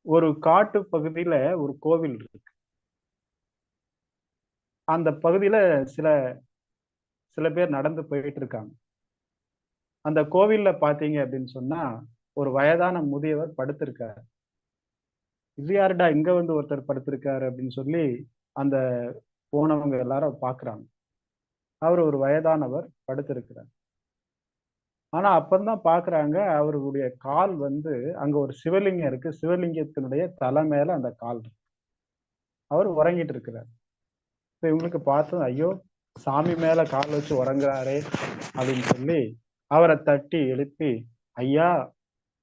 ஒரு காட்டு பகுதியில ஒரு கோவில் இருக்கு. அந்த பகுதியில சில சில பேர் நடந்து போயிட்டு இருக்காங்க. அந்த கோவில்ல பார்த்தீங்க அப்படின்னு சொன்னா, ஒரு வயதான முதியவர் படுத்திருக்காரு. "இது யாருடா இங்க வந்து ஒருத்தர் படுத்திருக்காரு" அப்படின்னு சொல்லி அந்த போனவங்க எல்லாரும் பார்க்குறாங்க. அவரு ஒரு வயதானவர் படுத்திருக்கிறார். ஆனா அப்பந்தான் பார்க்குறாங்க, அவருடைய கால் வந்து அங்க ஒரு சிவலிங்கம் இருக்கு. சிவலிங்கத்தினுடைய தலை மேல அந்த கால் இருக்கு. அவரு உறங்கிட்டு இருக்கிறார். இப்ப இவங்களுக்கு பார்த்ததும், ஐயோ! சாமி மேல கால் வச்சு உறங்குறாரே! அப்படின்னு சொல்லி அவர தட்டி எழுப்பி, "ஐயா!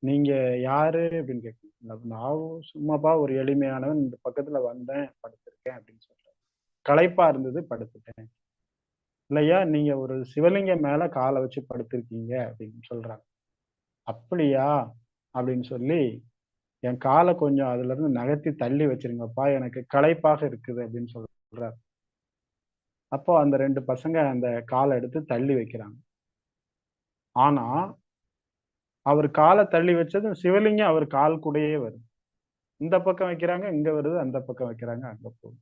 நீங்க யாரு?" அப்படின்னு கேட்குறாங்க. "நான் சும்மாப்பா ஒரு எளிமையானவன். இந்த பக்கத்துல வந்தேன், படுத்திருக்கேன்" அப்படின்னு சொல்றாரு. "களைப்பா இருந்தது படுத்துட்டேன்." "இல்லையா, நீங்க ஒரு சிவலிங்கம் மேல கால வச்சு படுத்திருக்கீங்க" அப்படின்னு சொல்றாங்க. "அப்படியா?" அப்படின்னு சொல்லி, "என் கால கொஞ்சம் அதுலருந்து நகர்த்தி தள்ளி வச்சிருங்கப்பா. எனக்கு களைப்பாக இருக்குது" அப்படின்னு சொல்றாரு. அப்போ அந்த 2 பசங்க அந்த கால எடுத்து தள்ளி வைக்கிறாங்க. ஆனா, அவரு கால தள்ளி வச்சதும் சிவலிங்கம் அவர் கால் கூடயே வருது. இந்த பக்கம் வைக்கிறாங்க, இங்க வருது. அந்த பக்கம் வைக்கிறாங்க, அங்க போகுது.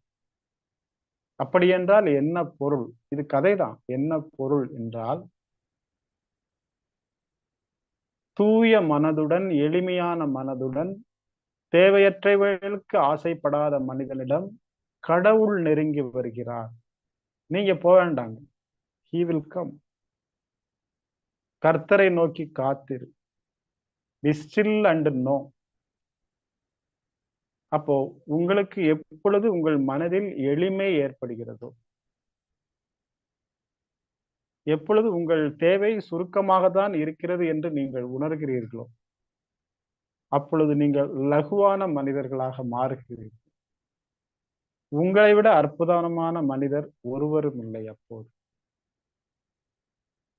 அப்படியென்றால் என்ன பொருள்? இது கதைதான். என்ன பொருள் என்றால், தூய மனதுடன், எளிமையான மனதுடன், தேவையற்றவைகளுக்கு ஆசைப்படாத மனிதனிடம் கடவுள் நெருங்கி வருகிறார். நீங்க வேண்டாங்க. He will come. கர்த்தரை நோக்கி காத்திரு. Be still and know. அப்போ உங்களுக்கு எப்பொழுது உங்கள் மனதில் எளிமை ஏற்படுகிறதோ, எப்பொழுது உங்கள் தேவை சுருக்கமாக தான் இருக்கிறது என்று நீங்கள் உணர்கிறீர்களோ, அப்பொழுது நீங்கள் லகுவான மனிதர்களாக மாறுகிறீர்கள். உங்களை விட அற்புதமான மனிதர் ஒருவரும் இல்லை அப்போது.